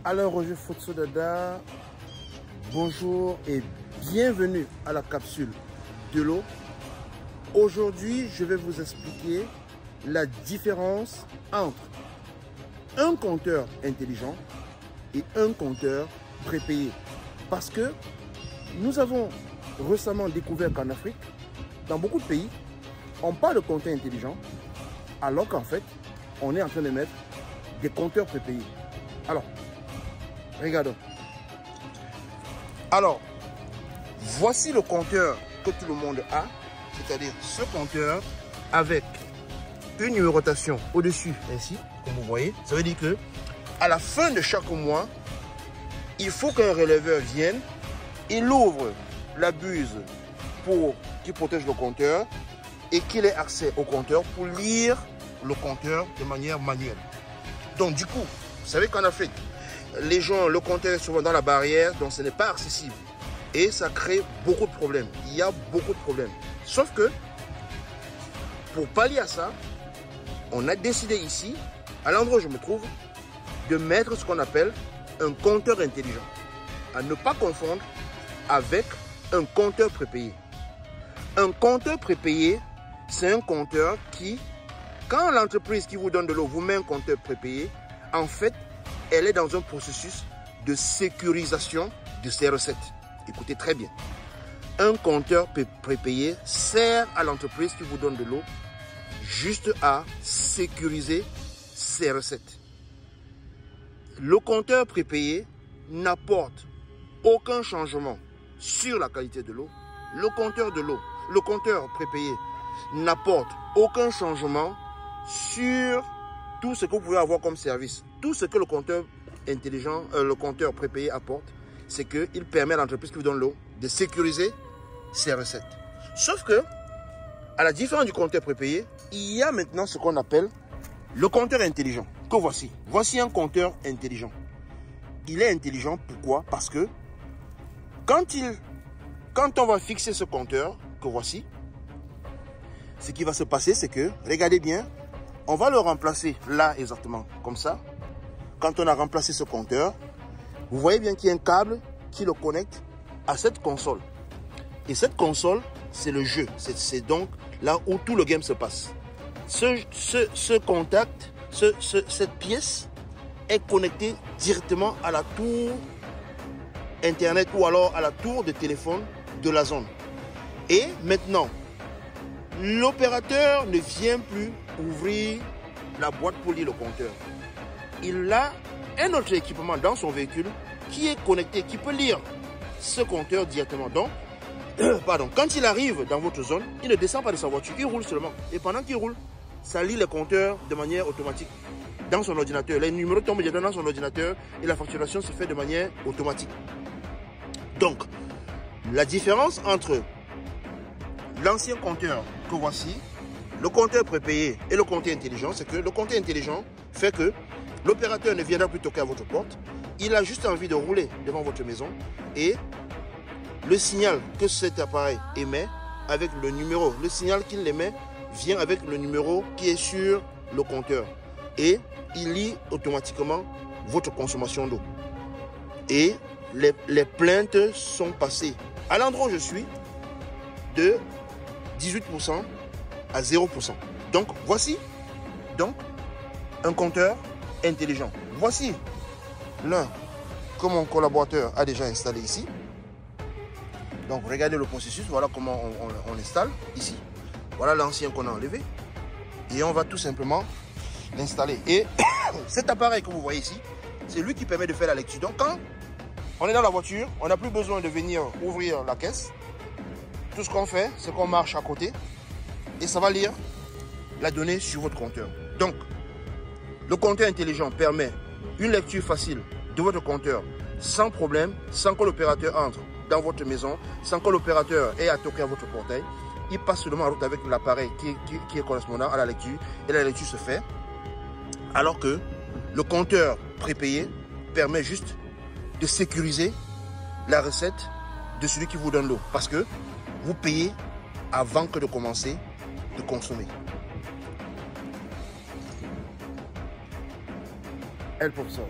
Alors Roger Fotsodada, bonjour et bienvenue à la capsule de l'eau. Aujourd'hui, je vais vous expliquer la différence entre un compteur intelligent et un compteur prépayé. Parce que nous avons récemment découvert qu'en Afrique, dans beaucoup de pays, on parle de compteur intelligent, alors qu'en fait, on est en train de mettre des compteurs prépayés. Alors, regardons. Alors, voici le compteur que tout le monde a, c'est-à-dire ce compteur avec une numérotation au-dessus, ainsi, comme vous voyez. Ça veut dire que à la fin de chaque mois, il faut qu'un releveur vienne, il ouvre la buse qui protège le compteur et qu'il ait accès au compteur pour lire le compteur de manière manuelle. Donc du coup, vous savez qu'en Afrique, les gens, le compteur est souvent dans la barrière, donc ce n'est pas accessible. Et ça crée beaucoup de problèmes. Il y a beaucoup de problèmes. Sauf que, pour pallier à ça, on a décidé ici, à l'endroit où je me trouve, de mettre ce qu'on appelle un compteur intelligent. À ne pas confondre avec un compteur prépayé. Un compteur prépayé, c'est un compteur qui, quand l'entreprise qui vous donne de l'eau vous met un compteur prépayé, en fait, elle est dans un processus de sécurisation de ses recettes. Écoutez très bien. Un compteur prépayé sert à l'entreprise qui vous donne de l'eau juste à sécuriser ses recettes. Le compteur prépayé n'apporte aucun changement sur la qualité de l'eau. Le compteur prépayé n'apporte aucun changement sur tout ce que vous pouvez avoir comme service. Tout ce que le compteur intelligent, le compteur prépayé apporte, c'est qu'il permet à l'entreprise qui vous donne l'eau de sécuriser ses recettes. Sauf que, à la différence du compteur prépayé, il y a maintenant ce qu'on appelle le compteur intelligent, que voici. Voici un compteur intelligent. Il est intelligent, pourquoi? Parce que quand on va fixer ce compteur, que voici, ce qui va se passer, c'est que, regardez bien, on va le remplacer là exactement, comme ça. Quand on a remplacé ce compteur, vous voyez bien qu'il y a un câble qui le connecte à cette console. Et cette console, c'est le jeu. C'est donc là où tout le game se passe. Ce contact, cette pièce est connectée directement à la tour Internet ou alors à la tour de téléphone de la zone. Et maintenant, l'opérateur ne vient plus ouvrir la boîte pour lire le compteur. Il a un autre équipement dans son véhicule qui est connecté, qui peut lire ce compteur directement. Donc, quand il arrive dans votre zone, il ne descend pas de sa voiture, il roule seulement. Et pendant qu'il roule, ça lit les compteurs de manière automatique dans son ordinateur. Les numéros tombent directement dans son ordinateur et la facturation se fait de manière automatique. Donc, la différence entre l'ancien compteur que voici, le compteur prépayé et le compteur intelligent, c'est que le compteur intelligent fait que l'opérateur ne viendra plus toquer à votre porte. Il a juste envie de rouler devant votre maison et le signal que cet appareil émet avec le numéro, le signal qu'il émet vient avec le numéro qui est sur le compteur et il lit automatiquement votre consommation d'eau. Et les plaintes sont passées à l'endroit où je suis de 18% à 0%. Donc, voici un compteur intelligent. Voici l'un que mon collaborateur a déjà installé ici. Donc, regardez le processus. Voilà comment on l'installe ici. Voilà l'ancien qu'on a enlevé. Et on va tout simplement l'installer. Et cet appareil que vous voyez ici, c'est lui qui permet de faire la lecture. Donc, quand on est dans la voiture, on n'a plus besoin de venir ouvrir la caisse. Tout ce qu'on fait, c'est qu'on marche à côté et ça va lire la donnée sur votre compteur. Donc, le compteur intelligent permet une lecture facile de votre compteur sans problème, sans que l'opérateur entre dans votre maison, sans que l'opérateur ait à toquer à votre portail. Il passe seulement en route avec l'appareil qui est correspondant à la lecture et la lecture se fait. Alors que le compteur prépayé permet juste de sécuriser la recette de celui qui vous donne l'eau. Parce que vous payez avant que de commencer de consommer. El professeur.